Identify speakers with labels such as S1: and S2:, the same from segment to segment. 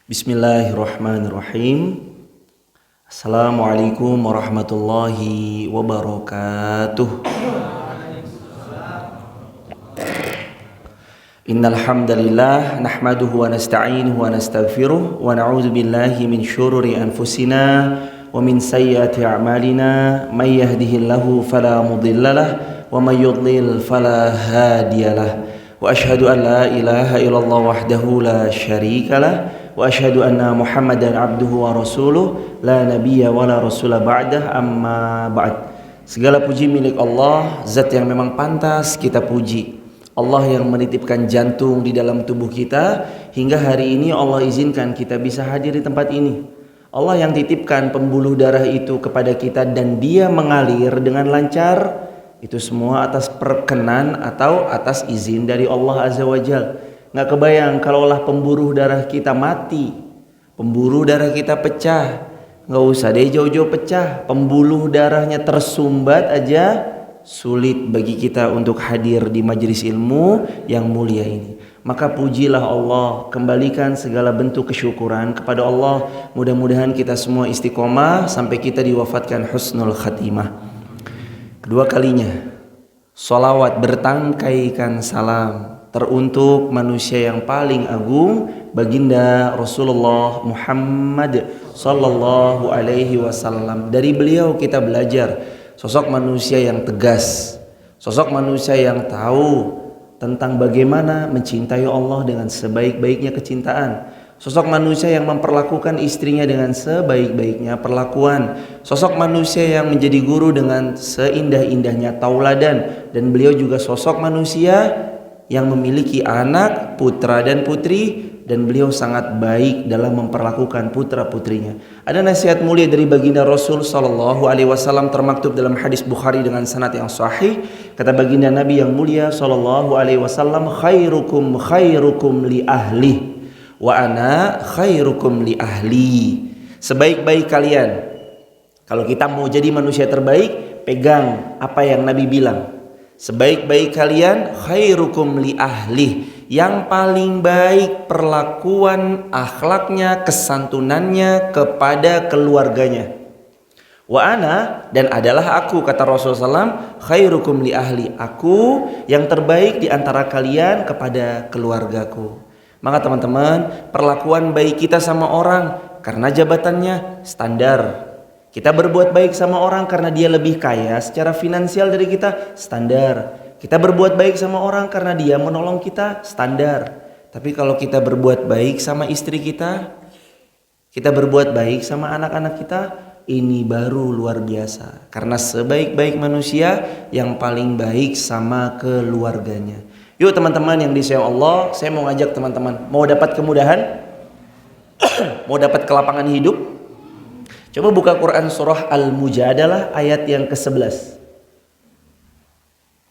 S1: Bismillahirrahmanirrahim. Assalamualaikum warahmatullahi wabarakatuh. Innal hamdalillah nahmaduhu wa nasta'inuhu wa nastaghfiruh wa na'udzu billahi min syururi anfusina wa min sayyiati a'malina may yahdihillahu fala mudhillalah wa may yudlil fala hadiyalah. Wa asyhadu an la ilaha illallah wahdahu la syarikalah wa asyhadu anna Muhammadan abduhu wa rasuluh la nabiyya wa la rasula ba'dah amma ba'd. Segala puji milik Allah, zat yang memang pantas kita puji. Allah yang menitipkan jantung di dalam tubuh kita hingga hari ini Allah izinkan kita bisa hadir di tempat ini. Allah yang titipkan pembuluh darah itu kepada kita dan dia mengalir dengan lancar. Itu semua atas perkenan atau atas izin dari Allah Azza wa Jalla. Nggak kebayang kalaulah pembuluh darah kita mati, pembuluh darah kita pecah, nggak usah deh jauh-jauh pecah, pembuluh darahnya tersumbat aja sulit bagi kita untuk hadir di majelis ilmu yang mulia ini. Maka pujilah Allah, kembalikan segala bentuk kesyukuran kepada Allah. Mudah-mudahan kita semua istiqomah sampai kita diwafatkan husnul khatimah. Kedua kalinya sholawat bertangkaikan salam teruntuk manusia yang paling agung, baginda Rasulullah Muhammad sallallahu alaihi wasallam. Dari beliau kita belajar sosok manusia yang tegas, sosok manusia yang tahu tentang bagaimana mencintai Allah dengan sebaik-baiknya kecintaan. Sosok manusia yang memperlakukan istrinya dengan sebaik-baiknya perlakuan. Sosok manusia yang menjadi guru dengan seindah-indahnya tauladan. Dan beliau juga sosok manusia yang memiliki anak, putra dan putri, dan beliau sangat baik dalam memperlakukan putra-putrinya. Ada nasihat mulia dari baginda Rasul sallallahu alaihi wasallam termaktub dalam hadis Bukhari dengan sanad yang sahih. Kata baginda Nabi yang mulia sallallahu alaihi wasallam, khairukum li ahli wa ana khairukum li ahli. Sebaik-baik kalian, kalau kita mau jadi manusia terbaik, pegang apa yang Nabi bilang. Sebaik-baik kalian khairukum li ahli, yang paling baik perlakuan akhlaknya, kesantunannya kepada keluarganya. Wa ana, dan adalah aku, kata Rasulullah SAW, khairukum li ahli, aku yang terbaik di antara kalian kepada keluargaku. Maka teman-teman, perlakuan baik kita sama orang karena jabatannya standar. Kita berbuat baik sama orang karena dia lebih kaya secara finansial dari kita, standar. Kita berbuat baik sama orang karena dia menolong kita, standar. Tapi kalau kita berbuat baik sama istri kita berbuat baik sama anak-anak kita, ini baru luar biasa. Karena sebaik-baik manusia yang paling baik sama keluarganya. Yuk teman-teman yang disayang Allah, saya mau ngajak teman-teman, mau dapat kemudahan, mau dapat kelapangan hidup, coba buka Quran surah Al-Mujadalah ayat yang ke-11.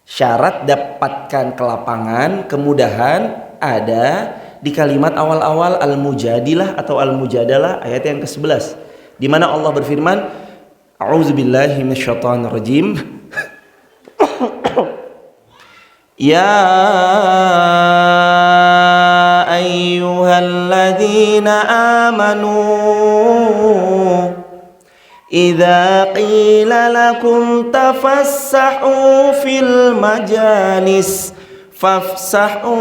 S1: Syarat dapatkan kelapangan, kemudahan ada di kalimat awal-awal Al-Mujadilah atau Al-Mujadalah ayat yang ke-11, di mana Allah berfirman, A'udzubillahi minasyaitonirrajim. Ya ayyuhalladzina amanu idza qila lakum tafassahu fil majalis fafsahu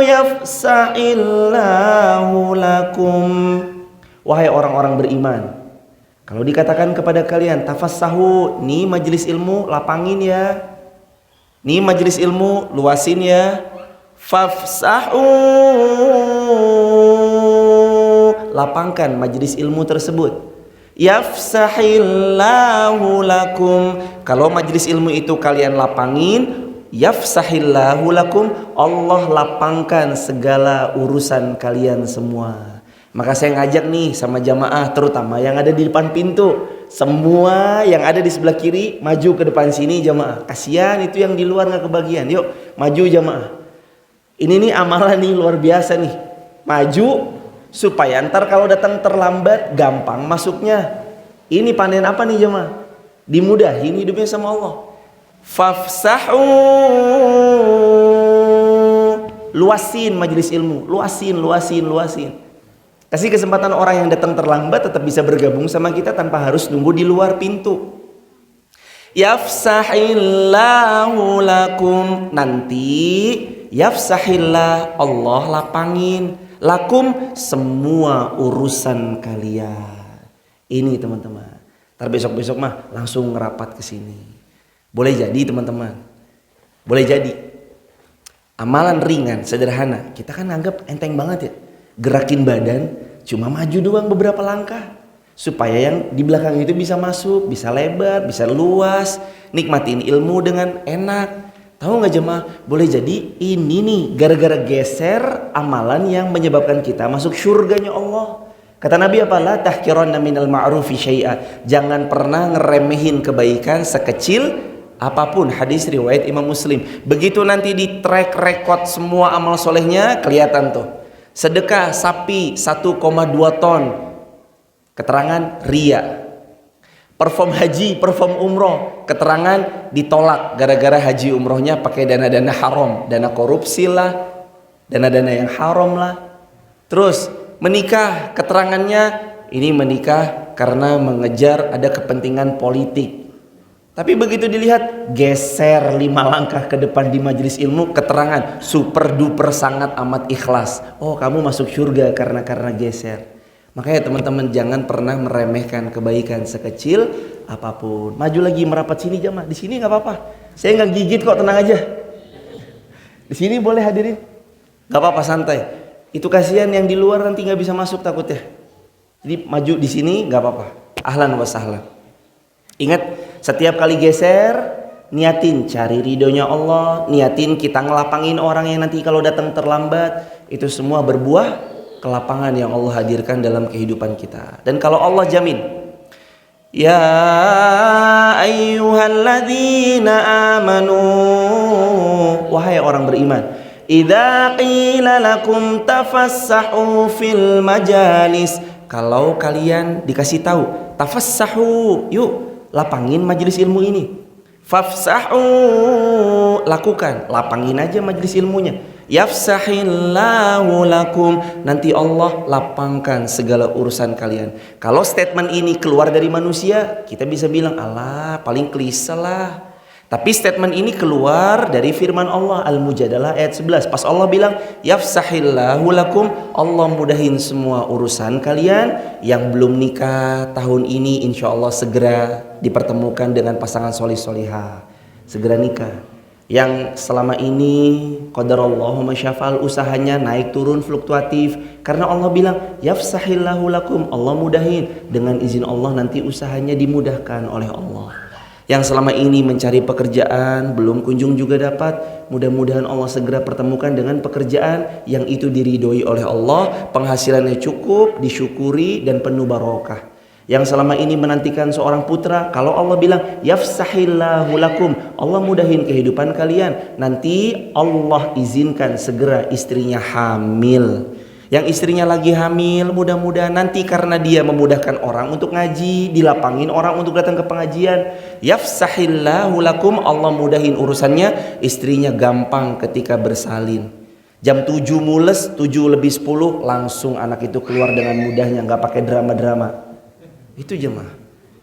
S1: yafsahillahu lakum. Wahai orang-orang beriman, kalau dikatakan kepada kalian tafassahu, nih majelis ilmu lapangin ya, nih majelis ilmu luasin ya, fafsahu, lapangkan majelis ilmu tersebut, yafsahillahu lakum, kalau majelis ilmu itu kalian lapangin, yafsahillahu lakum, Allah lapangkan segala urusan kalian semua. Maka saya ngajak nih sama jamaah, terutama yang ada di depan pintu, semua yang ada di sebelah kiri maju ke depan sini jamaah. Kasihan itu yang di luar nggak kebagian. Yuk maju jamaah. Ini nih amalan nih luar biasa nih. Maju supaya ntar kalau datang terlambat gampang masuknya. Ini panen apa nih jemaah? Dimudahin hidupnya sama Allah. Fafsahu, luasin majelis ilmu, luasin. Kasih kesempatan orang yang datang terlambat tetap bisa bergabung sama kita tanpa harus nunggu di luar pintu. Yafsahillahu lakum, nanti yafsahillah, Allah lapangin lakum semua urusan kalian. Ini teman-teman. Ntar besok-besok mah langsung ngerapat ke sini. Boleh jadi teman-teman. Boleh jadi. Amalan ringan, sederhana. Kita kan anggap enteng banget ya. Gerakin badan, cuma maju doang beberapa langkah. Supaya yang di belakang itu bisa masuk, bisa lebar, bisa luas. Nikmatin ilmu dengan enak. Tahu nggak jemaah? Boleh jadi ini nih gara-gara geser amalan yang menyebabkan kita masuk surganya Allah. Kata Nabi apa? La tahqiranna minal ma'rufi syai'a. Jangan pernah ngeremehin kebaikan sekecil apapun. Hadis riwayat Imam Muslim. Begitu nanti di track record semua amal solehnya kelihatan tuh. Sedekah sapi 1,2 ton. Keterangan ria. Perform haji, perform umroh, keterangan ditolak gara-gara haji umrohnya pakai dana-dana haram, dana korupsi lah, dana-dana yang haram lah. Terus menikah, keterangannya ini menikah karena mengejar ada kepentingan politik. Tapi begitu dilihat geser 5 langkah ke depan di majelis ilmu, keterangan super duper sangat amat ikhlas. Oh, kamu masuk surga karena geser. Makanya teman-teman jangan pernah meremehkan kebaikan sekecil apapun. Maju lagi merapat sini jamaah. Di sini nggak apa-apa. Saya nggak gigit kok, tenang aja. Di sini boleh hadirin. Nggak apa-apa, santai. Itu kasihan yang di luar nanti nggak bisa masuk takutnya. Jadi maju di sini nggak apa-apa. Ahlan wa sahlan. Ingat, setiap kali geser niatin cari ridhonya Allah, niatin kita ngelapangin orang yang nanti kalau datang terlambat. Itu semua berbuah kelapangan yang Allah hadirkan dalam kehidupan kita. Dan kalau Allah jamin, ya ayyuhalladzina amanu, wahai orang beriman, idza qila lakum tafassahu fil majalis, kalau kalian dikasih tahu tafassahu, yuk lapangin majelis ilmu ini. Fafsahu, lakukan, lapangin aja majelis ilmunya. Yafsahillahu lakum, nanti Allah lapangkan segala urusan kalian. Kalau statement ini keluar dari manusia, kita bisa bilang alah paling klise lah. Tapi statement ini keluar dari firman Allah, Al-Mujadalah ayat 11. Pas Allah bilang yafsahillahu lakum, Allah mudahin semua urusan kalian. Yang belum nikah tahun ini insya Allah segera dipertemukan dengan pasangan solih-solihah, segera nikah. Yang selama ini qadarallahu masyafal usahanya naik turun fluktuatif, karena Allah bilang yafsahillahu lakum, Allah mudahin, dengan izin Allah nanti usahanya dimudahkan oleh Allah. Yang selama ini mencari pekerjaan belum kunjung juga dapat, mudah-mudahan Allah segera pertemukan dengan pekerjaan yang itu diridhoi oleh Allah, penghasilannya cukup, disyukuri dan penuh barokah. Yang selama ini menantikan seorang putra, kalau Allah bilang yafsahillahu lakum, Allah mudahin kehidupan kalian, nanti Allah izinkan segera istrinya hamil. Yang istrinya lagi hamil, mudah-mudahan nanti karena dia memudahkan orang untuk ngaji, dilapangin orang untuk datang ke pengajian. Yafsahillahu lakum, Allah mudahin urusannya, istrinya gampang ketika bersalin. Jam 7 mules, 7 lebih 10 langsung anak itu keluar dengan mudahnya, nggak pakai drama-drama. Itu jemaah.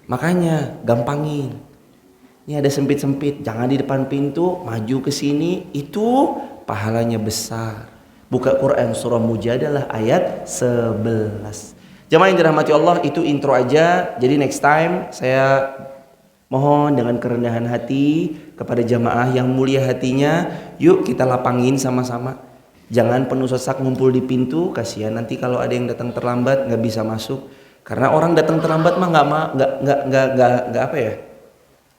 S1: Makanya gampangin. Ini ada sempit-sempit, jangan di depan pintu, maju ke sini, itu pahalanya besar. Buka Quran surah Mujadalah ayat 11. Jemaah yang dirahmati Allah, itu intro aja. Jadi next time saya mohon dengan kerendahan hati kepada jamaah yang mulia hatinya, yuk kita lapangin sama-sama. Jangan penuh sesak ngumpul di pintu, kasihan nanti kalau ada yang datang terlambat nggak bisa masuk. Karena orang datang terlambat mah nggak apa ya?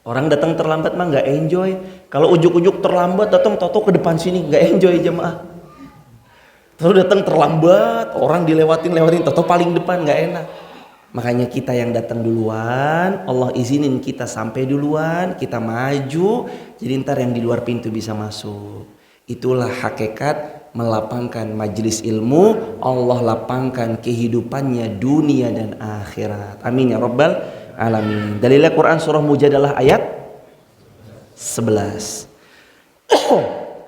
S1: Orang datang terlambat mah nggak enjoy. Kalau ujuk-ujuk terlambat datang toto ke depan sini nggak enjoy jemaah. Terus datang terlambat, orang lewatin toto paling depan, nggak enak. Makanya kita yang datang duluan, Allah izinin kita sampai duluan, kita maju, jadi ntar yang di luar pintu bisa masuk. Itulah hakikat melapangkan majelis ilmu, Allah lapangkan kehidupannya dunia dan akhirat. Amin ya rabbal alamin. Dalilnya Quran surah Mujadalah ayat 11.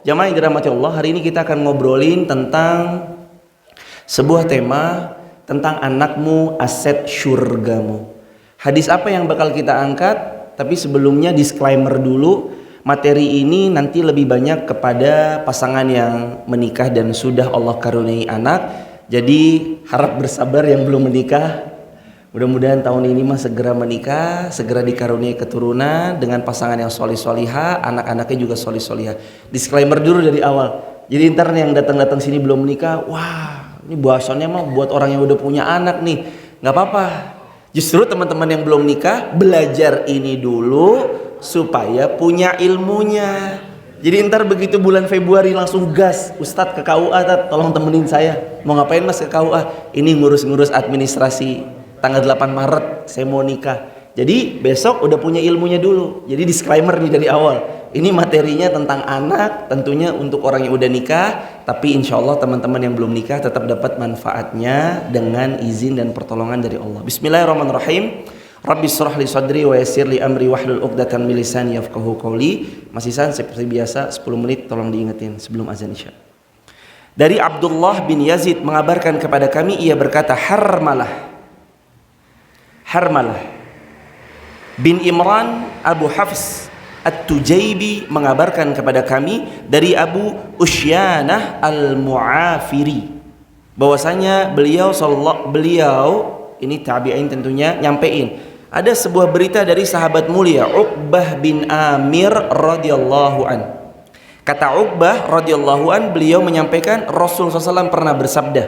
S1: Jamaah yang dirahmati Allah, hari ini kita akan ngobrolin tentang sebuah tema tentang anakmu aset syurgamu. Hadis apa yang bakal kita angkat? Tapi sebelumnya disclaimer dulu, materi ini nanti lebih banyak kepada pasangan yang menikah dan sudah Allah karuniai anak. Jadi harap bersabar yang belum menikah. Mudah-mudahan tahun ini mah segera menikah, segera dikaruniai keturunan dengan pasangan yang solih-solihah, anak-anaknya juga solih-solihah. Disclaimer dulu dari awal. Jadi ntar yang datang-datang sini belum menikah, wah ini bahasannya mah buat orang yang udah punya anak nih. Nggak apa-apa. Justru teman-teman yang belum nikah belajar ini dulu supaya punya ilmunya. Jadi ntar begitu bulan Februari langsung gas, Ustadz ke KUA, tolong temenin saya. Mau ngapain mas ke KUA? Ini ngurus-ngurus administrasi. Tanggal 8 Maret saya mau nikah. Jadi besok udah punya ilmunya dulu. Jadi disclaimer nih dari awal. Ini materinya tentang anak, tentunya untuk orang yang udah nikah. Tapi insya Allah teman-teman yang belum nikah tetap dapat manfaatnya dengan izin dan pertolongan dari Allah. Bismillahirrahmanirrahim. Rabbi shrah li sadri wa yassir li amri wahlul 'uqdatam min lisani yafqahu qawli. Mas Ihsan seperti biasa 10 menit tolong diingetin sebelum azan Isya. Dari Abdullah bin Yazid mengabarkan kepada kami, ia berkata, Harmalah bin Imran Abu Hafs At-Tujaibi mengabarkan kepada kami dari Abu Usyanah Al-Mu'afiri bahwasanya beliau ini tabi'in tentunya nyampein ada sebuah berita dari sahabat mulia Uqbah bin Amir radhiyallahu an. Kata Uqbah radhiyallahu an, beliau menyampaikan Rasulullah SAW pernah bersabda,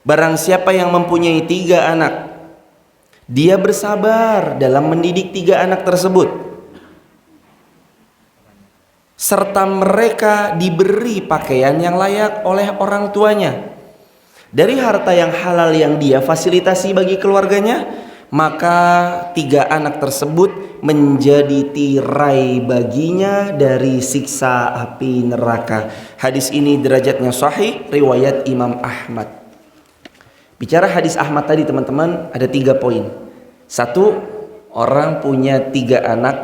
S1: barang siapa yang mempunyai 3 anak, dia bersabar dalam mendidik 3 anak tersebut, serta mereka diberi pakaian yang layak oleh orang tuanya dari harta yang halal yang dia fasilitasi bagi keluarganya, maka 3 anak tersebut menjadi tirai baginya dari siksa api neraka. Hadis ini derajatnya sahih, riwayat Imam Ahmad. Bicara hadis Ahmad tadi teman-teman, ada 3 poin. 1, orang punya 3 anak.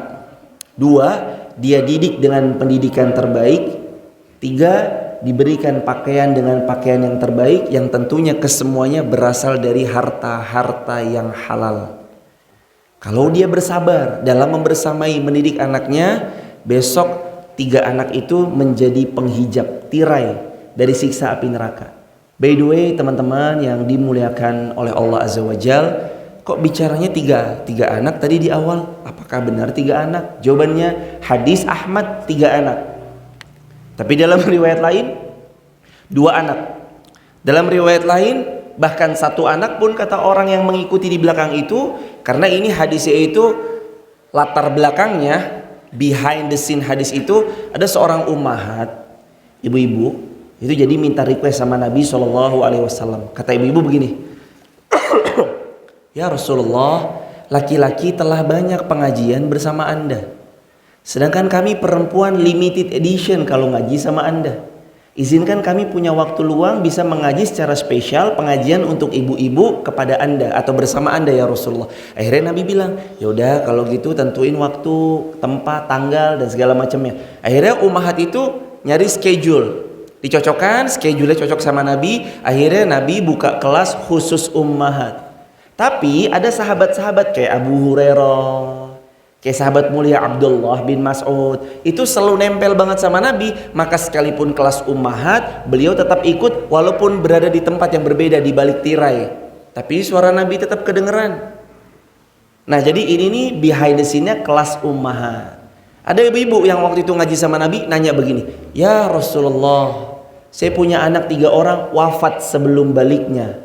S1: 2, dia didik dengan pendidikan terbaik. 3, diberikan pakaian dengan pakaian yang terbaik, yang tentunya kesemuanya berasal dari harta-harta yang halal. Kalau dia bersabar dalam membersamai mendidik anaknya, besok 3 anak itu menjadi penghijab, tirai dari siksa api neraka. By the way teman-teman yang dimuliakan oleh Allah Azza wa Jal, kok bicaranya 3 anak tadi di awal? Apakah benar 3 anak? Jawabannya hadis Ahmad 3 anak. Tapi dalam riwayat lain 2 anak. Dalam riwayat lain bahkan 1 anak pun kata orang yang mengikuti di belakang itu, karena ini hadisnya itu latar belakangnya, behind the scene hadis itu ada seorang ummahat, ibu-ibu itu jadi minta request sama Nabi SAW. Kata ibu-ibu begini, ya Rasulullah, laki-laki telah banyak pengajian bersama Anda, sedangkan kami perempuan limited edition kalau ngaji sama Anda. Izinkan kami punya waktu luang bisa mengaji secara spesial pengajian untuk ibu-ibu kepada Anda atau bersama Anda ya Rasulullah. Akhirnya Nabi bilang, ya udah kalau gitu tentuin waktu, tempat, tanggal dan segala macamnya. Akhirnya ummahat itu nyari schedule, dicocokkan, schedule-nya cocok sama Nabi. Akhirnya Nabi buka kelas khusus ummahat. Tapi ada sahabat-sahabat kayak Abu Hurairah, kayak sahabat mulia Abdullah bin Mas'ud, itu selalu nempel banget sama Nabi. Maka sekalipun kelas ummahat, beliau tetap ikut walaupun berada di tempat yang berbeda di balik tirai, tapi suara Nabi tetap kedengeran. Nah jadi ini nih behind the scene-nya kelas ummahat. Ada ibu-ibu yang waktu itu ngaji sama Nabi nanya begini, ya Rasulullah, saya punya anak 3 orang wafat sebelum baliknya.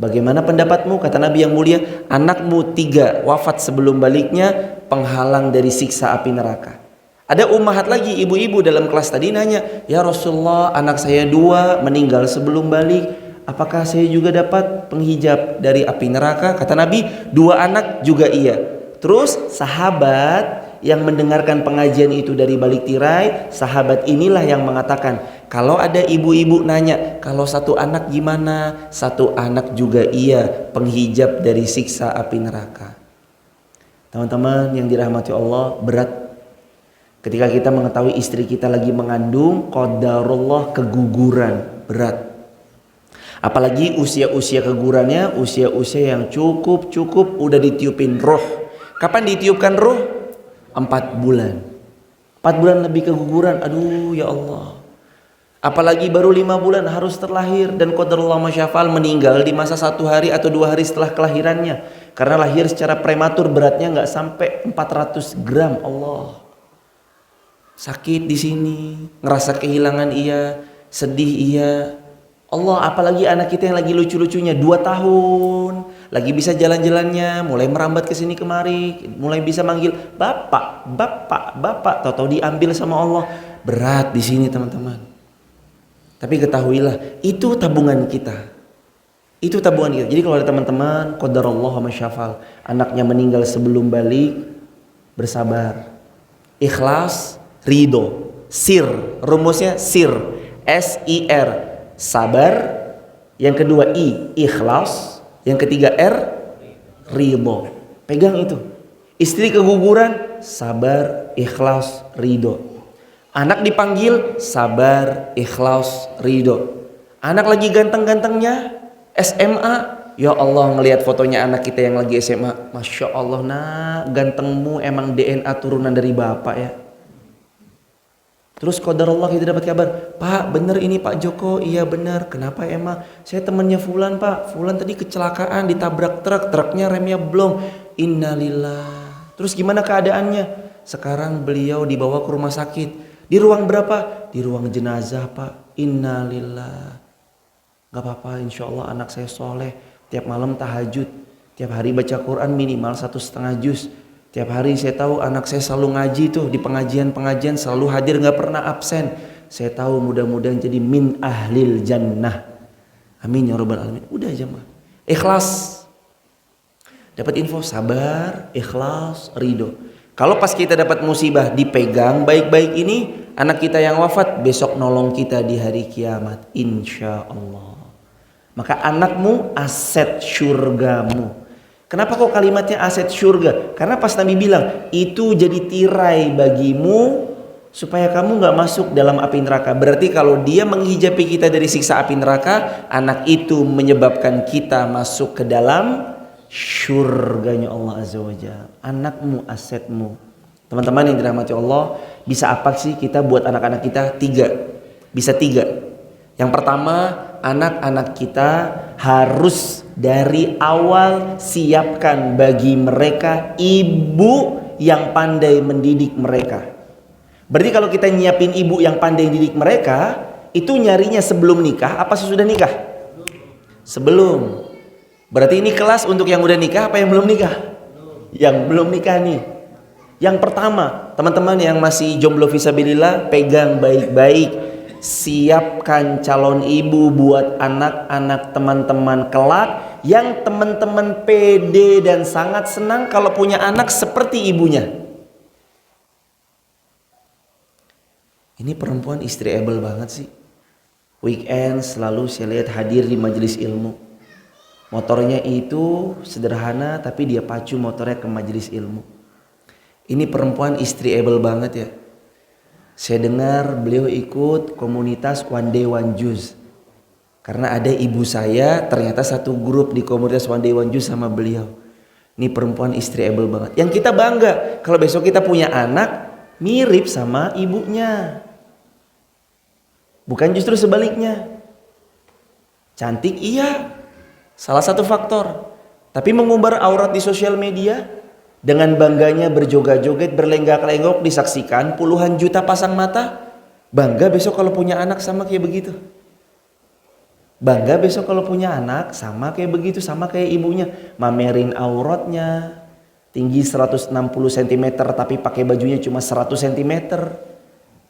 S1: Bagaimana pendapatmu? Kata Nabi yang mulia, anakmu 3 wafat sebelum baliknya, penghalang dari siksa api neraka. Ada ummahat lagi, ibu-ibu dalam kelas tadi nanya, ya Rasulullah, anak saya 2 meninggal sebelum balik, apakah saya juga dapat penghijab dari api neraka? Kata Nabi, 2 anak juga iya. Terus sahabat yang mendengarkan pengajian itu dari balik tirai, sahabat inilah yang mengatakan, kalau ada ibu-ibu nanya, kalau 1 anak gimana? 1 anak juga iya, penghijab dari siksa api neraka. Teman-teman yang dirahmati Allah, berat. Ketika kita mengetahui istri kita lagi mengandung, qadarullah keguguran, berat. Apalagi usia-usia kegugurannya, usia-usia yang cukup udah ditiupin roh. Kapan ditiupkan roh? 4 bulan. 4 bulan lebih keguguran, aduh ya Allah. Apalagi baru 5 bulan harus terlahir, dan qadarullah masyafal meninggal di masa 1 hari atau 2 hari setelah kelahirannya. Karena lahir secara prematur, beratnya nggak sampai 400 gram. Allah. Sakit di sini, ngerasa kehilangan iya, sedih iya. Allah, apalagi anak kita yang lagi lucu-lucunya 2 tahun, lagi bisa jalan-jalannya, mulai merambat ke sini kemari, mulai bisa manggil bapak, bapak, bapak, tahu-tahu diambil sama Allah. Berat di sini teman-teman. Tapi ketahuilah, itu tabungan kita. Itu tabungan kita. Jadi kalau ada teman-teman, qadarullah wa masyafal, anaknya meninggal sebelum balik, bersabar. Ikhlas, ridho, sir, rumusnya sir, S-I-R. Sabar, yang kedua I, ikhlas, yang ketiga R, ridho. Pegang itu. Istri keguguran, sabar, ikhlas, ridho. Anak dipanggil, sabar, ikhlas, ridho. Anak lagi ganteng-gantengnya, SMA, ya Allah, ngelihat fotonya anak kita yang lagi SMA, Masya Allah, nak, gantengmu, emang DNA turunan dari bapak ya. Terus qadarullah kita dapat kabar, Pak bener ini Pak Joko, iya bener. Kenapa emang? Saya temannya Fulan Pak, Fulan tadi kecelakaan ditabrak truk, truknya remnya belum. Innalillah. Terus gimana keadaannya? Sekarang beliau dibawa ke rumah sakit. Di ruang berapa? Di ruang jenazah Pak. Innalillah. Gak apa-apa, insya Allah anak saya soleh. Tiap malam tahajud, tiap hari baca Quran minimal 1,5 juz. Tiap hari saya tahu anak saya selalu ngaji tuh, di pengajian-pengajian selalu hadir, gak pernah absen. Saya tahu mudah-mudahan jadi min ahlil jannah. Amin ya rabbal alamin. Udah aja mah. Ikhlas. Dapat info, sabar, ikhlas, ridho. Kalau pas kita dapat musibah dipegang baik-baik ini, anak kita yang wafat besok nolong kita di hari kiamat, insya Allah. Maka anakmu aset syurgamu. Kenapa kok kalimatnya aset syurga? Karena pas Nabi bilang itu jadi tirai bagimu supaya kamu gak masuk dalam api neraka. Berarti kalau dia menghijabi kita dari siksa api neraka, anak itu menyebabkan kita masuk ke dalam syurganya Allah Azza wa Jalla. Anakmu asetmu. Teman-teman yang dirahmati Allah, bisa apa sih kita buat anak-anak kita? 3. Bisa 3. Yang pertama, anak-anak kita harus dari awal siapkan bagi mereka ibu yang pandai mendidik mereka. Berarti kalau kita nyiapin ibu yang pandai mendidik mereka, itu nyarinya sebelum nikah apa sesudah nikah? Sebelum. Berarti ini kelas untuk yang udah nikah apa yang belum nikah? Yang belum nikah nih. Yang pertama, teman-teman yang masih jomblo fisabilillah, pegang baik-baik. Siapkan calon ibu buat anak-anak teman-teman kelak yang teman-teman pede dan sangat senang kalau punya anak seperti ibunya. Ini perempuan istri able banget sih. Weekend selalu saya lihat hadir di majelis ilmu. Motornya itu sederhana tapi dia pacu motornya ke majelis ilmu. Ini perempuan istri able banget ya. Saya dengar beliau ikut komunitas One Day One Juz. Karena ada ibu saya ternyata satu grup di komunitas One Day One Juz sama beliau. Ini perempuan istri able banget. Yang kita bangga kalau besok kita punya anak mirip sama ibunya. Bukan justru sebaliknya. Cantik iya, salah satu faktor. Tapi mengumbar aurat di sosial media, dengan bangganya berjoget-joget, berlenggak-lenggok, disaksikan puluhan juta pasang mata. Bangga besok kalau punya anak sama kayak begitu. Bangga besok kalau punya anak sama kayak begitu, sama kayak ibunya. Mamerin auratnya, tinggi 160 cm tapi pakai bajunya cuma 100 cm.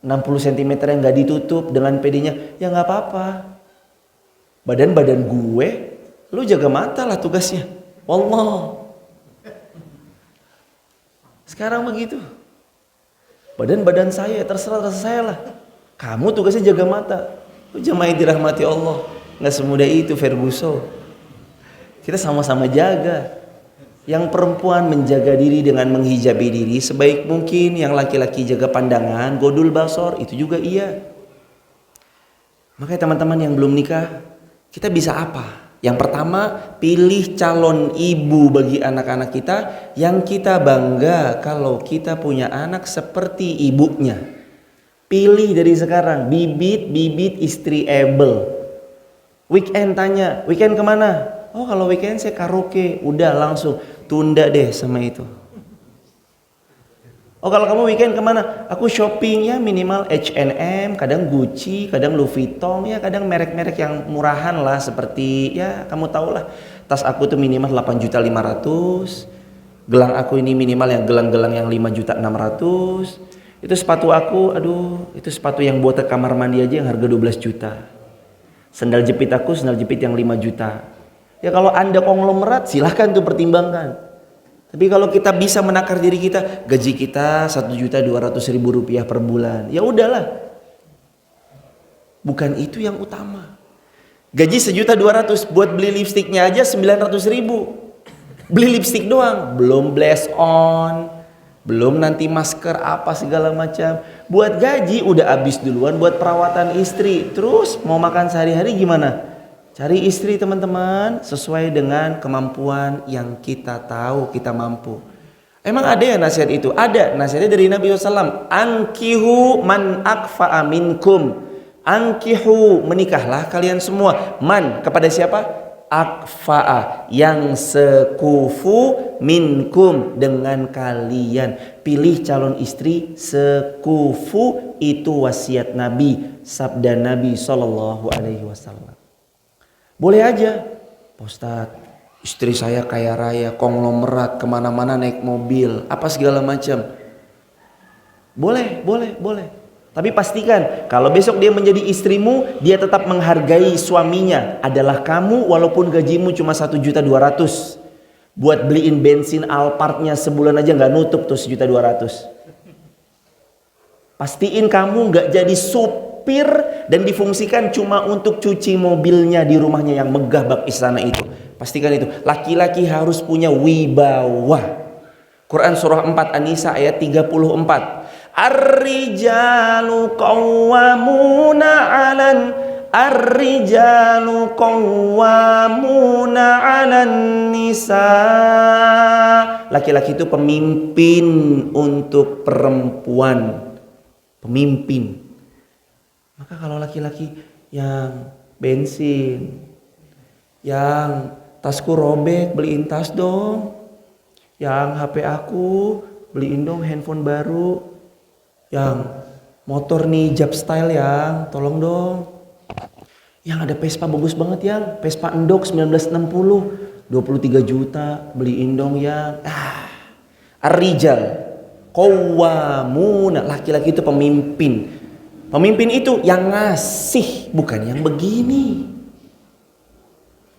S1: 60 cm yang gak ditutup dengan pedenya, ya gak apa-apa. Badan-badan gue, lu jaga mata lah tugasnya. Wallah. Sekarang begitu. Badan-badan saya terserah saya lah. Kamu tugasnya jaga mata. Lu jamaah dirahmati Allah. Nggak semudah itu Ferguson. Kita sama-sama jaga. Yang perempuan menjaga diri dengan menghijabi diri sebaik mungkin. Yang laki-laki jaga pandangan, godul basor, itu juga iya. Makanya teman-teman yang belum nikah, kita bisa apa? Yang pertama, pilih calon ibu bagi anak-anak kita yang kita bangga kalau kita punya anak seperti ibunya. Pilih dari sekarang, bibit-bibit istri able. Weekend tanya, weekend kemana? Oh kalau weekend saya karaoke, udah langsung tunda deh sama itu. Oh kalau kamu weekend kemana? Aku shopping ya minimal H&M, kadang Gucci, kadang Louis Vuitton, ya kadang merek-merek yang murahan lah seperti ya kamu tau lah. Tas aku tuh minimal 8.500.000, gelang aku ini minimal yang gelang-gelang yang 5.600.000. Itu sepatu aku, aduh itu sepatu yang buat ke kamar mandi aja yang harga 12 juta. Sendal jepit aku, sendal jepit yang 5 juta. Ya kalau Anda konglomerat silahkan tuh pertimbangkan. Tapi kalau kita bisa menakar diri kita, gaji kita 1.200.000 rupiah per bulan, ya udahlah. Bukan itu yang utama. Gaji 1.200.000 buat beli lipstiknya aja 900.000. Beli lipstik doang, belum blush on, belum nanti masker apa segala macam. Buat gaji udah habis duluan buat perawatan istri. Terus mau makan sehari-hari gimana? Cari istri teman-teman sesuai dengan kemampuan yang kita tahu kita mampu. Emang ada ya nasihat itu? Ada, nasihatnya dari Nabi SAW. Ankihu man akfa'a minkum. Ankihu, menikahlah kalian semua. Man, kepada siapa? Akfa'a, yang sekufu minkum, dengan kalian. Pilih calon istri sekufu, itu wasiat Nabi, sabda Nabi SAW. Boleh aja, Pak Ustadz, istri saya kaya raya, konglomerat, kemana-mana naik mobil, apa segala macam. Boleh. Tapi pastikan kalau besok dia menjadi istrimu, dia tetap menghargai suaminya adalah kamu, walaupun gajimu cuma 1.200.000. Buat beliin bensin Alphardnya sebulan aja nggak nutup tuh 1.200.000. Pastiin kamu nggak jadi supir dan difungsikan cuma untuk cuci mobilnya di rumahnya yang megah bak istana itu. Pastikan itu. Laki-laki harus punya wibawa. Quran surah 4 An-Nisa ayat 34. Ar-rijalu qawwamuna 'alan nisa. Laki-laki itu pemimpin untuk perempuan. Pemimpin. Maka kalau laki-laki yang bensin, yang tasku robek, beliin tas dong. Yang HP aku, beliin dong handphone baru. Yang motor nih Jab Style yang, tolong dong. Yang ada Vespa bagus banget yang, Vespa Endok 1960, 23 juta, beliin dong yang. Ar-rijal qawwamuna, laki-laki itu pemimpin. Pemimpin itu yang ngasih, bukan yang begini.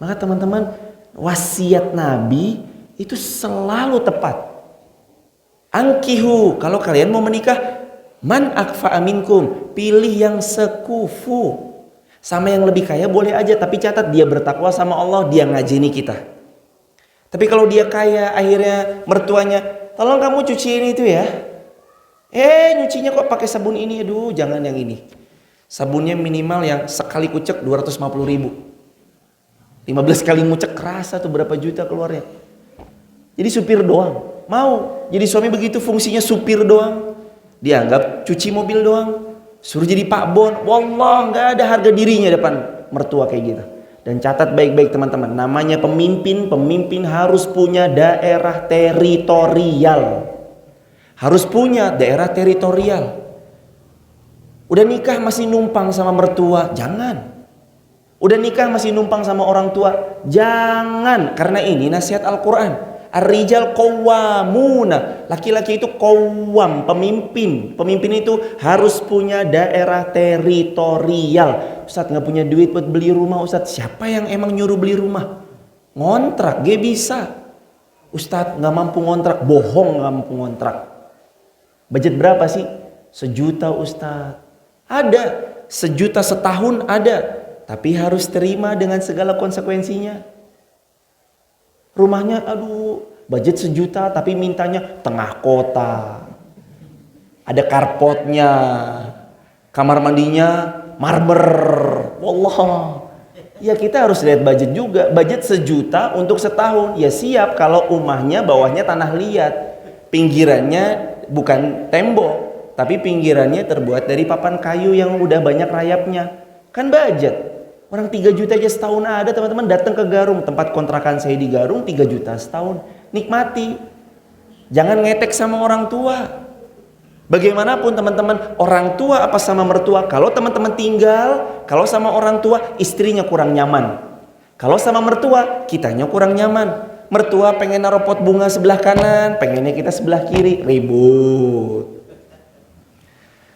S1: Maka teman-teman, wasiat Nabi itu selalu tepat. Ankihu, kalau kalian mau menikah, man akfa'a minkum, pilih yang sekufu. Sama yang lebih kaya boleh aja, tapi catat dia bertakwa sama Allah, dia ngajini kita. Tapi kalau dia kaya, akhirnya mertuanya, tolong kamu cuciin itu ya. Nyucinya kok pakai sabun ini, aduh jangan yang ini. Sabunnya minimal yang sekali kucek 250.000. 15 kali ngucek kerasa tuh berapa juta keluarnya. Jadi supir doang. Mau jadi suami begitu, fungsinya supir doang. Dianggap cuci mobil doang. Suruh jadi Pak Bon. Wallah gak ada harga dirinya depan mertua kayak gitu. Dan catat baik-baik teman-teman, namanya pemimpin harus punya daerah teritorial. Harus punya daerah teritorial. Udah nikah masih numpang sama mertua, jangan. Udah nikah masih numpang sama orang tua, jangan. Karena ini nasihat Al-Quran. Ar-rijal qawwamuna, laki-laki itu qawwam, pemimpin. Pemimpin itu harus punya daerah teritorial. Ustadz gak punya duit buat beli rumah, Ustadz. Siapa yang emang nyuruh beli rumah? Ngontrak, gak bisa. Ustadz gak mampu ngontrak, bohong gak mampu ngontrak. Budget berapa sih? 1 juta Ustadz. Ada 1 juta setahun ada, tapi harus terima dengan segala konsekuensinya. Rumahnya aduh Budget 1 juta tapi mintanya tengah kota. Ada karpotnya. Kamar mandinya marmer. Wallah. Ya kita harus lihat budget juga. Budget 1 juta untuk setahun. Ya siap kalau rumahnya bawahnya tanah liat. Pinggirannya bukan tembok. Tapi pinggirannya terbuat dari papan kayu yang udah banyak rayapnya. Kan budget. Orang 3 juta aja setahun ada, teman-teman. Datang ke Garung, tempat kontrakan saya di Garung 3 juta setahun. Nikmati. Jangan ngetek sama orang tua. Bagaimanapun teman-teman, orang tua apa sama mertua, kalau teman-teman tinggal, kalau sama orang tua, istrinya kurang nyaman. Kalau sama mertua, kitanya kurang nyaman. Mertua pengen naruh pot bunga sebelah kanan, pengennya kita sebelah kiri, ribut.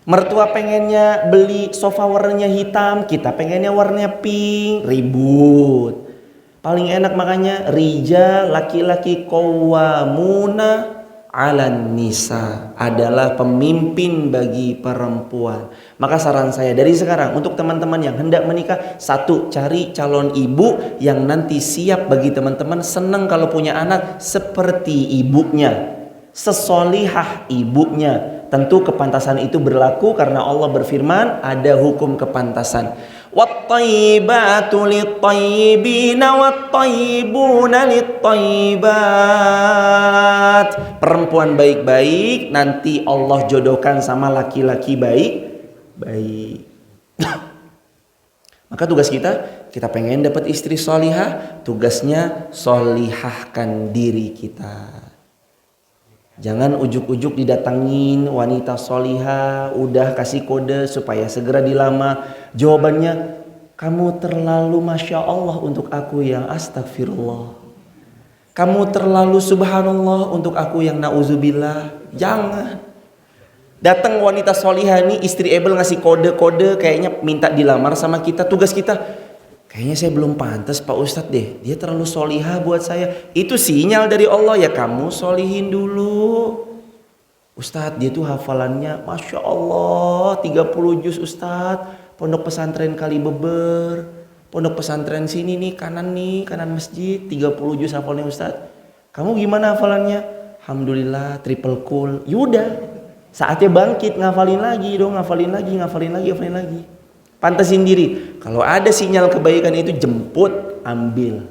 S1: Mertua pengennya beli sofa warnanya hitam, kita pengennya warnanya pink, ribut. Paling enak makanya rijal, laki-laki qawwamuna 'alan nisa, adalah pemimpin bagi perempuan. Maka saran saya dari sekarang untuk teman-teman yang hendak menikah, 1, cari calon ibu yang nanti siap bagi teman-teman, senang kalau punya anak seperti ibunya, sesolihah ibunya. Tentu kepantasan itu berlaku karena Allah berfirman ada hukum kepantasan. Wat-thayyibatu lit-thayyibina wat-thayyibuna lit-thayyibat. Perempuan baik-baik nanti Allah jodohkan sama laki-laki baik-baik. Maka tugas kita pengen dapat istri solihah, tugasnya solihahkan diri kita. Jangan ujuk-ujuk didatangin wanita solihah, udah kasih kode supaya segera dilamar. Jawabannya, kamu terlalu Masya Allah untuk aku yang astagfirullah. Kamu terlalu subhanallah untuk aku yang na'udzubillah. Jangan. Datang wanita solihah nih, istri Ebel ngasih kode-kode kayaknya minta dilamar sama kita. Tugas kita, kayaknya saya belum pantas Pak Ustadz deh. Dia terlalu solihah buat saya. Itu sinyal dari Allah, ya kamu solihin dulu. Ustadz dia tuh hafalannya Masya Allah 30 juz Ustadz. Pondok pesantren Kalibeber. Pondok pesantren sini nih, kanan masjid. 30 juz hafalnya Ustadz. Kamu gimana hafalannya? Alhamdulillah triple cool. Yaudah, saatnya bangkit, ngafalin lagi dong. Ngafalin lagi. Pantasin diri. Kalau ada sinyal kebaikan itu jemput, ambil.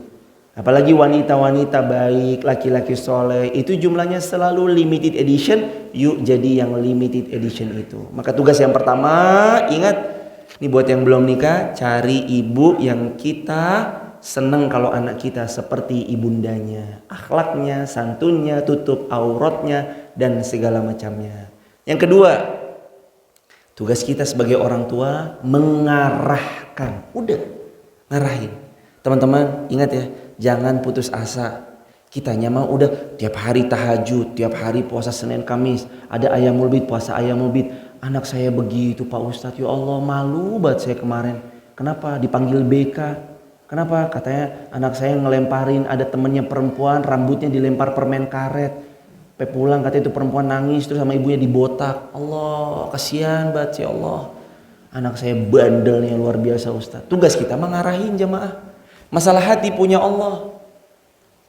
S1: Apalagi wanita-wanita baik, laki-laki soleh, itu jumlahnya selalu limited edition. Yuk jadi yang limited edition itu. Maka tugas yang pertama, ingat, ini buat yang belum nikah, cari ibu yang kita seneng kalau anak kita seperti ibundanya. Akhlaknya, santunnya, tutup auratnya, dan segala macamnya. Yang kedua, tugas kita sebagai orang tua mengarahkan. Udah, ngarahin. Teman-teman ingat ya, jangan putus asa. Kitanya mah udah tiap hari tahajud, tiap hari puasa Senin Kamis, ada ayamul bid, puasa ayamul bid. Anak saya begitu Pak Ustadz, ya Allah malu banget saya kemarin. Kenapa? Dipanggil BK. Kenapa? Katanya anak saya ngelemparin, ada temennya perempuan, rambutnya dilempar permen karet. Sampai pulang katanya itu perempuan nangis, terus sama ibunya dibotak. Allah, kasihan banget ya Allah. Anak saya bandelnya luar biasa Ustaz. Tugas kita mengarahin jamaah. Masalah hati punya Allah.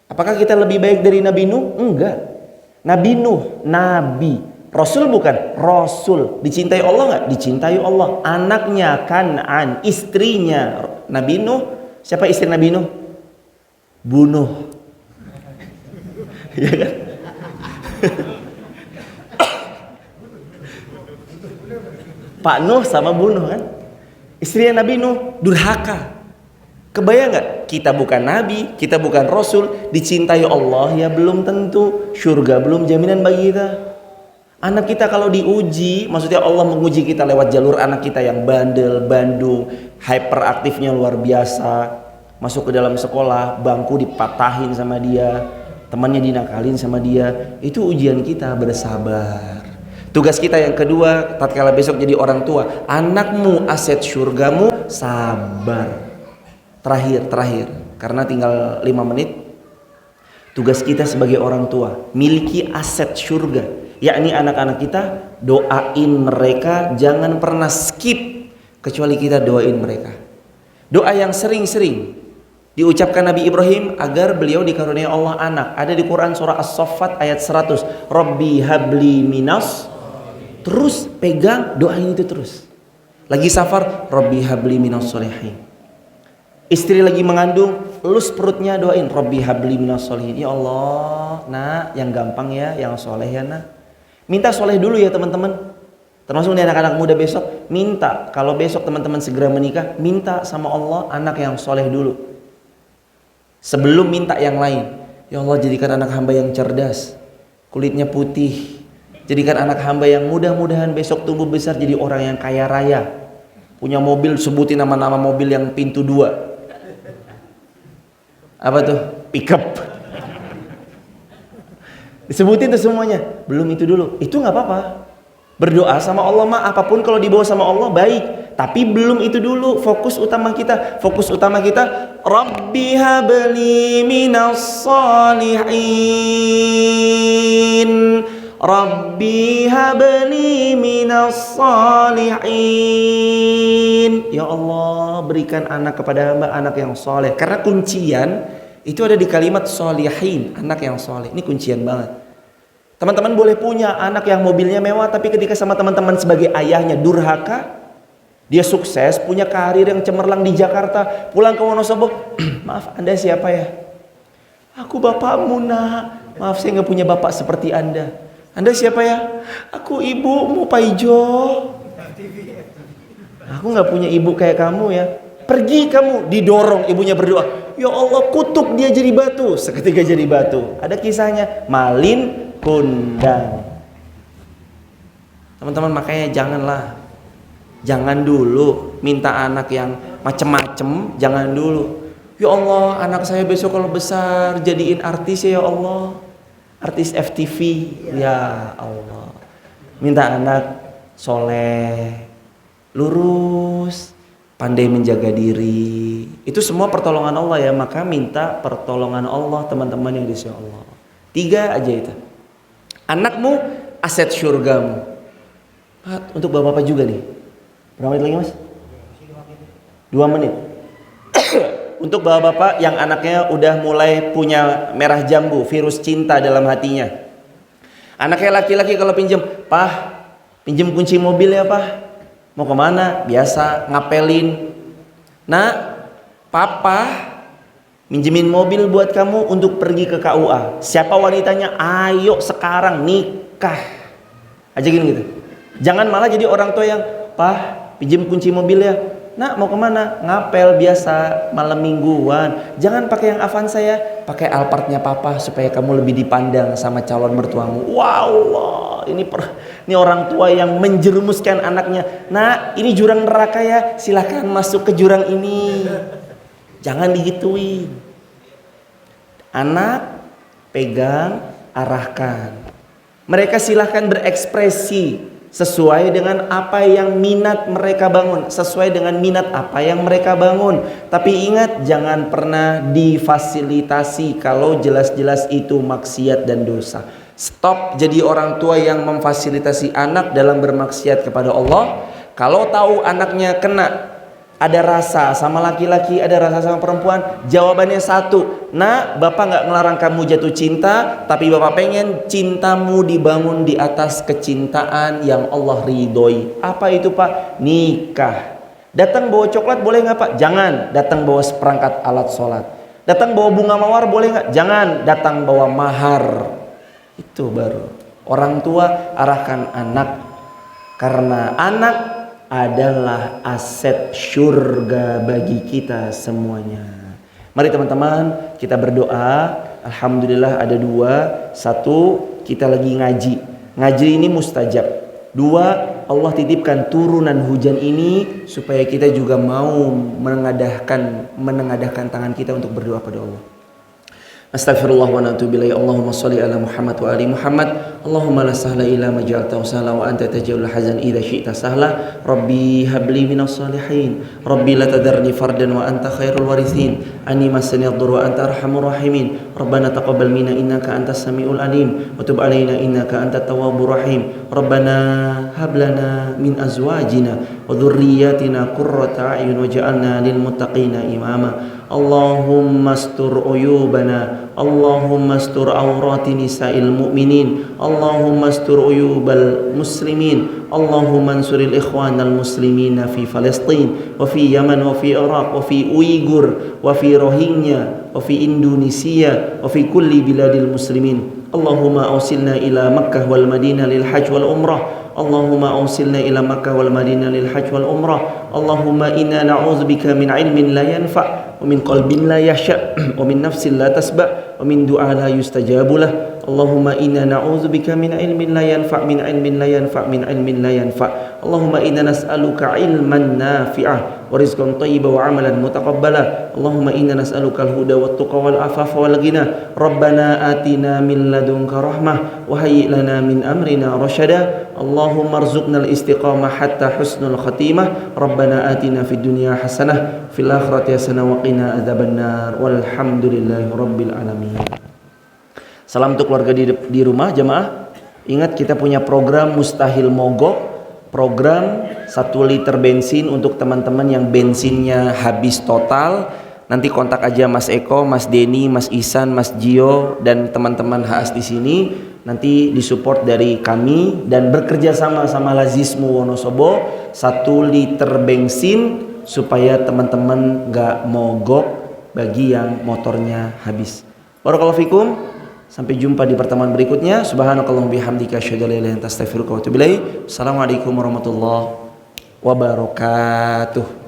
S1: Apakah kita lebih baik dari Nabi Nuh? Enggak. Nabi Nuh, Nabi. Rasul bukan? Rasul. Dicintai Allah enggak? Dicintai Allah. Anaknya Kan'an, istrinya Nabi Nuh. Siapa istri Nabi Nuh? Bunuh. Iya kan? Pak Nuh sama bunuh kan? Istrinya Nabi Nuh durhaka. Kebayang nggak? Kita bukan Nabi, kita bukan Rasul, dicintai Allah ya belum tentu. Surga belum jaminan bagi kita. Anak kita kalau diuji, maksudnya Allah menguji kita lewat jalur anak kita yang bandel, bandung, hyperaktifnya luar biasa. Masuk ke dalam sekolah, bangku dipatahin sama dia, temannya dinakalin sama dia. Itu ujian kita, bersabar. Tugas kita yang kedua, tatkala besok jadi orang tua, anakmu aset surgamu, sabar. Terakhir, karena tinggal 5 menit. Tugas kita sebagai orang tua, miliki aset surga, yakni anak-anak kita, doain mereka, jangan pernah skip kecuali kita doain mereka. Doa yang sering-sering. Diucapkan Nabi Ibrahim agar beliau dikaruniai Allah anak. Ada di Quran surah As-Saffat ayat 100. Rabbi habli minas. Terus pegang doain itu terus. Lagi safar, Rabbi habli minas solihin. Istri lagi mengandung, elus perutnya doain Rabbi habli minas solihin. Ya Allah, nak, yang gampang ya, yang soleh ya nak. Minta soleh dulu ya teman-teman. Termasuk nih anak-anak muda besok, minta kalau besok teman-teman segera menikah, minta sama Allah anak yang soleh dulu. Sebelum minta yang lain. Ya Allah, jadikan anak hamba yang cerdas, kulitnya putih. Jadikan anak hamba yang mudah-mudahan besok tumbuh besar jadi orang yang kaya raya. Punya mobil, sebutin nama-nama mobil yang pintu 2. Apa tuh? Pickup. Disebutin tuh semuanya. Belum itu dulu. Itu nggak apa-apa. Berdoa sama Allah mah apapun kalau dibawa sama Allah baik. Tapi belum itu dulu. Fokus utama kita Rabbi habli minas salihin. Rabbi habli minas salihin. Ya Allah, berikan anak kepada hamba anak yang soleh. Karena kuncian itu ada di kalimat solihin, anak yang soleh. Ini kuncian banget. Teman-teman boleh punya anak yang mobilnya mewah, tapi ketika sama teman-teman sebagai ayahnya durhaka. Dia sukses, punya karir yang cemerlang di Jakarta, pulang ke Wonosobo, maaf Anda siapa ya? Aku bapakmu nak. Maaf saya nggak punya bapak seperti Anda. Anda siapa ya? Aku ibumu Pak Ijo. Aku nggak punya ibu kayak kamu ya. Pergi kamu, didorong ibunya berdoa. Ya Allah, kutuk dia jadi batu. Seketika jadi batu. Ada kisahnya, malin kundang. Teman-teman makanya jangan dulu minta anak yang macem-macem, jangan dulu. Ya Allah, anak saya besok kalau besar jadiin artis ya Allah. Artis FTV. Ya Allah. Minta anak soleh, lurus, pandai menjaga diri. Itu semua pertolongan Allah ya. Maka minta pertolongan Allah teman-teman yang disya Allah. 3 aja itu. Anakmu aset syurgamu. Untuk bapak-bapak juga nih. Berapa menit lagi mas? 2 menit. Untuk bapak-bapak yang anaknya udah mulai punya merah jambu, virus cinta dalam hatinya. Anaknya laki-laki kalau pinjem, Pah, pinjem kunci mobil ya Pah. Mau kemana? Biasa ngapelin. Nak, Papa minjemin mobil buat kamu untuk pergi ke KUA. Siapa wanitanya? Ayo sekarang nikah. Ajakin gitu. Jangan malah jadi orang tua yang, Pah, pinjem kunci mobil ya. Nak, mau kemana? Ngapel biasa malam mingguan. Jangan pakai yang Avanza ya, pakai Alphardnya Papa supaya kamu lebih dipandang sama calon mertuamu. Wow, ini orang tua yang menjerumuskan anaknya. Nah, ini jurang neraka ya, silahkan masuk ke jurang ini. Jangan digituin. Anak pegang, arahkan. Mereka silahkan berekspresi sesuai dengan apa yang minat mereka bangun, sesuai dengan minat apa yang mereka bangun. Tapi ingat, jangan pernah difasilitasi kalau jelas-jelas itu maksiat dan dosa. Stop jadi orang tua yang memfasilitasi anak dalam bermaksiat kepada Allah. Kalau tahu anaknya kena, ada rasa sama laki-laki, ada rasa sama perempuan, jawabannya satu. Nah, bapak nggak ngelarang kamu jatuh cinta, tapi bapak pengen cintamu dibangun di atas kecintaan yang Allah ridhoi. Apa itu pak? Nikah. Datang bawa coklat boleh nggak pak? Jangan. Datang bawa seperangkat alat sholat. Datang bawa bunga mawar boleh nggak? Jangan. Datang bawa mahar. Itu baru. Orang tua arahkan anak, karena anak adalah aset surga bagi kita semuanya. Mari teman-teman kita berdoa. Alhamdulillah ada 2. 1, kita lagi ngaji. Ngaji ini mustajab. 2, Allah titipkan turunan hujan ini supaya kita juga mau menengadahkan tangan kita untuk berdoa pada Allah. Astaghfirullah wa natubu ilaihi. Allahumma shalli ala Muhammad wa ali Muhammad. Allahumma la sahla illa ma ja'altahu sahla wa anta taj'alul hazan idza syi'ta sahla. Rabbi habli minas salihin. Rabbi la tadarni fardan wa anta khairul warithin. Anni masani ad-dur wa anta arhamur rahimin. Rabbana taqabbal minna innaka antas samiul alim wa tub alaina innaka antat tawwabur rahim. Rabbana hab lana min azwajina wa dhurriyyatina qurrata a'yun waj'alna lil muttaqina imama. Allahumma astur uyubana, Allahumma astur awrati nisa'il mu'minin, Allahumma astur uyubal muslimin, Allahumma ansuril ikhwanal muslimina fi Palestin wa fi Yaman wa fi Iraq wa fi Uyghur wa fi Rohingya wa fi Indonesia wa fi kulli biladil muslimin. Allahumma awsilna ila Makkah wal Madinah lil hajj wal umrah. Allahumma awsilna ila Makkah wal Madinah lil hajj wal umrah. Allahumma inna na'udzubika min ilmin la yanfa' wa min qalbin la yahsha' wa min nafsin la tasba' wa min du'a la yustajabu lah. Allahumma inna na'udzubika min ilmin la yanfa' min ilmin la yanfa' min ilmin la yanfa'. Allahumma inna nas'aluka ilman nafi'ah wa rizqan thayyiban wa amalan mutaqabbala. Allahumma inna nas'aluka al-huda wat tuqa wal afafa wal ghina. Rabbana atina min ladunka rahmah wa hayyi lana min amrina rasyada. Allahumma arzuqna al-istiqamah hatta husnul khatimah. Rabbana atina fid dunya hasanah fil akhirati hasanah wa qina adzabannar. Walhamdulillahi rabbil alamin. Salam untuk keluarga di rumah jamaah. Ingat kita punya program Mustahil Mogok. Program 1 liter bensin untuk teman-teman yang bensinnya habis total. Nanti kontak aja Mas Eko, Mas Denny, Mas Ihsan, Mas Gio dan teman-teman HAS di sini. Nanti disupport dari kami dan bekerja sama Lazismu Wonosobo 1 liter bensin supaya teman-teman gak mogok bagi yang motornya habis. Barakallahu fikum. Sampai jumpa di pertemuan berikutnya. Subhanakallahumma bihamdika asyhadu an la ilaha illa anta astaghfiruka wa atubu ilaik. Assalamualaikum warahmatullahi wabarakatuh.